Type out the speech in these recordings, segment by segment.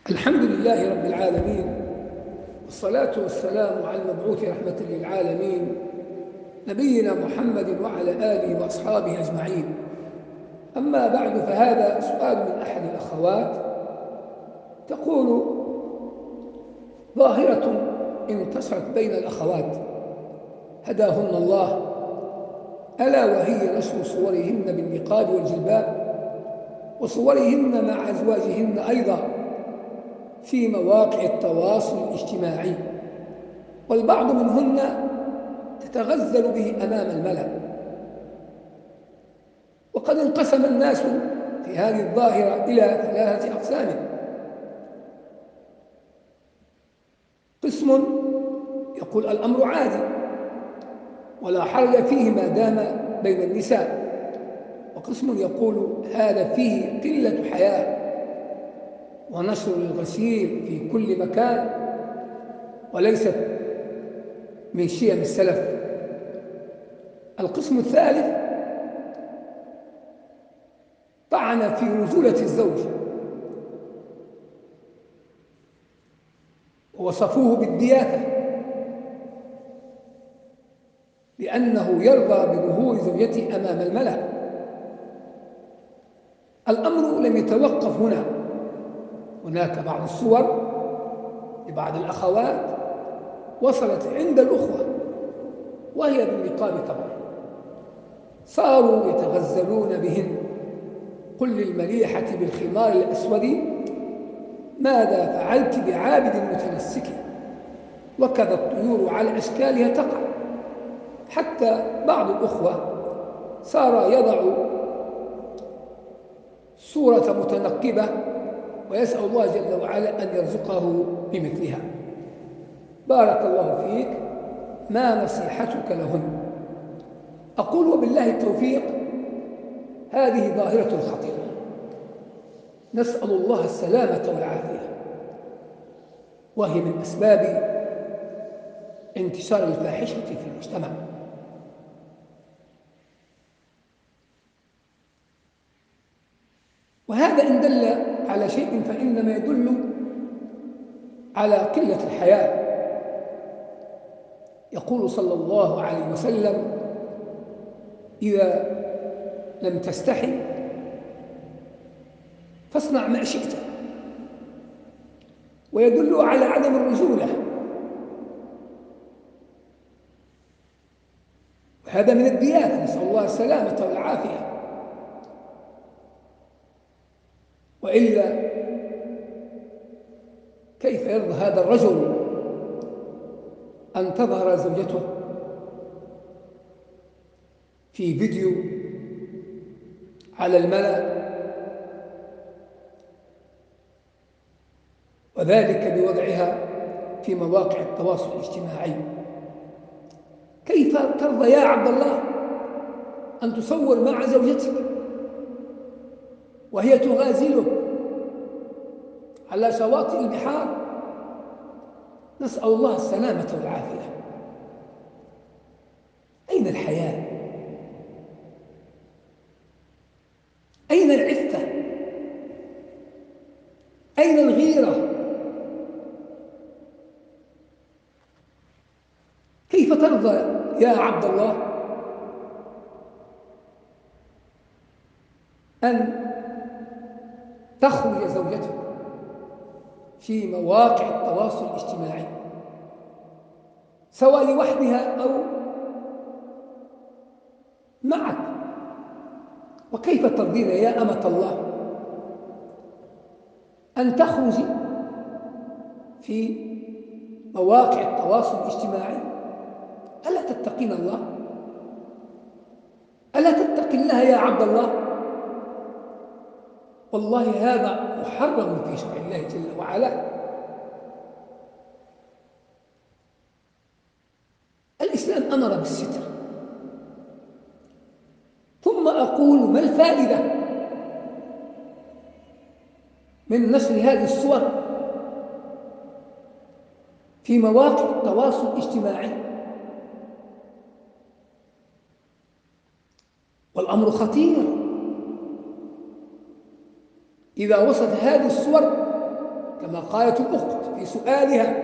الحمد لله رب العالمين، والصلاة والسلام على المبعوث رحمة للعالمين نبينا محمد وعلى آله وأصحابه أجمعين. أما بعد، فهذا سؤال من أحد الأخوات تقول: ظاهرة انتشرت بين الأخوات هداهن الله، ألا وهي نشر صورهن بالنقاب والجلباب وصورهن مع أزواجهن أيضا في مواقع التواصل الاجتماعي، والبعض منهن تتغزل به أمام الملأ. وقد انقسم الناس في هذه الظاهرة إلى 3 أقسام: قسم يقول الأمر عادي ولا حرج فيه ما دام بين النساء، وقسم يقول هذا فيه قلة حياء ونشر الغسيل في كل مكان وليست من شيم السلف. القسم الثالث طعن في رجولة الزوج ووصفوه بالدياثة، لأنه يرضى بظهور زوجته أمام الملأ. الأمر لم يتوقف هنا، هناك بعض الصور لبعض الأخوات وصلت عند الأخوة وهي بالنقاب طبعا، صاروا يتغزلون بهن: قل للمليحة بالخمار الأسود ماذا فعلت بعابد متنسك، وكذا الطيور على أشكالها تقع. حتى بعض الأخوة صار يضع صورة متنقبة ويسأل الله جل وعلا أن يرزقه بمثلها. بارك الله فيك، ما نصيحتك لهن؟ أقول وبالله التوفيق: هذه ظاهرة خطيرة، نسأل الله السلامة والعافية، وهي من أسباب انتشار الفاحشة في المجتمع. وهذا إن دل على شيء فإنما يدل على قلة الحياء. يقول صلى الله عليه وسلم: إذا لم تستحي فاصنع ما شئت، ويدل على عدم الرجولة، وهذا من الدياثة، نسأل الله السلامة والعافية. وإلا كيف يرضى هذا الرجل أن تظهر زوجته في فيديو على الملأ، وذلك بوضعها في مواقع التواصل الاجتماعي؟ كيف ترضى يا عبد الله أن تصور مع زوجتك وهي تغازلك على شواطئ البحار؟ نسأل الله السلامة والعافية. أين الحياة؟ أين العفة؟ أين الغيرة؟ كيف ترضى يا عبد الله أن تخرج زوجتك في مواقع التواصل الاجتماعي، سواء لوحدها أو معك؟ وكيف ترضين يا أمة الله أن تخرجي في مواقع التواصل الاجتماعي؟ ألا تتقين الله؟ ألا تتقي الله يا عبد الله؟ والله هذا محرم في شرع الله جل وعلا. الإسلام أمر بالستر. ثم أقول: ما الفائدة من نشر هذه الصور في مواقع التواصل الاجتماعي؟ والأمر خطير. إذا وصلت هذه الصور كما قالت الأخت في سؤالها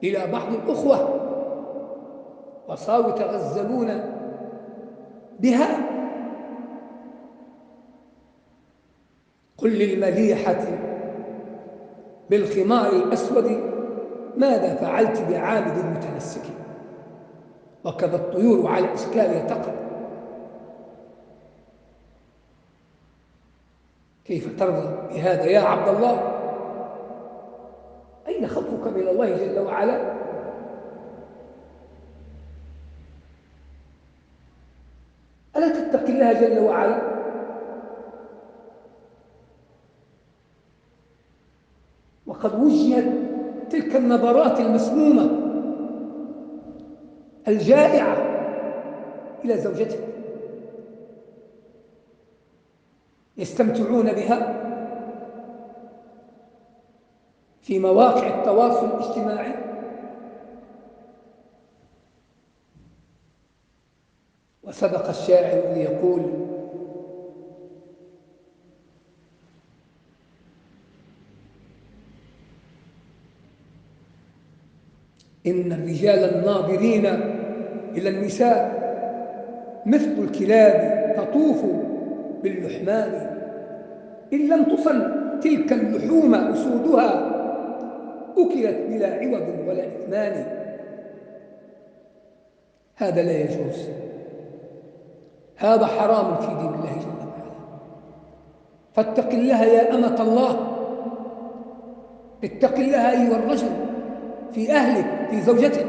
إلى بعض الأخوة وصاروا يتغزلون بها: قل للمليحة بالخمار الأسود ماذا فعلت بعابد المتنسك، وكذا الطيور على أشكالها تقع، كيف ترضى بهذا يا عبد الله؟ أين خوفك من الله جل وعلا؟ ألا تتقي الله جل وعلا؟ وقد وجهت تلك النظرات المسمومة الجائعة إلى زوجته، يستمتعون بها في مواقع التواصل الاجتماعي، وصدق الشاعر الذي يقول: إن الرجال الناظرين إلى النساء مثل الكلاب تطوف باللحمان، إن لم تصل تلك اللحوم أسودها أكلت بلا عوض ولا إثمان. هذا لا يجوز، هذا حرام في دين الله جل وعلا. فاتق الله يا أمة الله، اتق الله أيها الرجل في أهلك في زوجتك،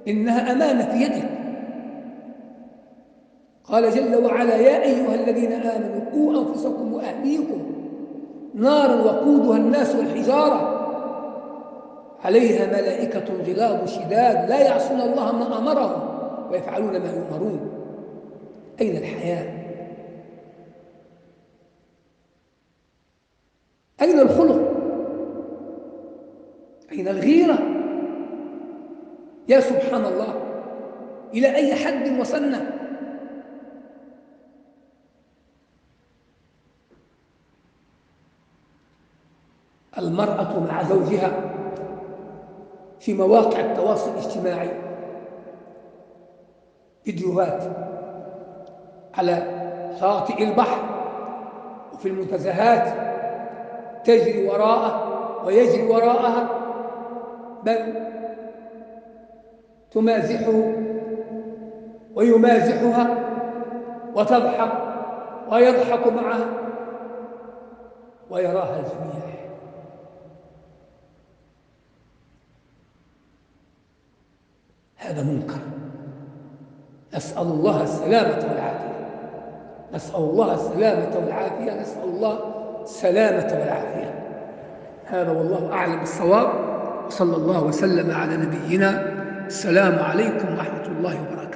إنها أمانة في يدك. قال جل وعلا: يا أيها الذين آمنوا قوا أنفسكم وأهليكم نارا وقودها الناس والحجارة عليها ملائكة غلاظ شداد لا يعصون الله ما أمرهم ويفعلون ما يؤمرون. أين الحياء؟ أين الخلق؟ أين الغيرة؟ يا سبحان الله، إلى أي حد وصلنا؟ المرأة مع زوجها في مواقع التواصل الاجتماعي، فيديوهات على شاطئ البحر وفي المنتزهات، تجري وراءه ويجري وراءها، بل تمازحه ويمازحها، وتضحك ويضحك معها ويراها الجميع. هذا منكر، نسأل الله السلامة والعافية، نسأل الله السلامة والعافية، نسأل الله السلامة والعافية. هذا والله أعلم بالصواب، وصلى الله وسلم على نبينا. السلام عليكم ورحمة الله وبركاته.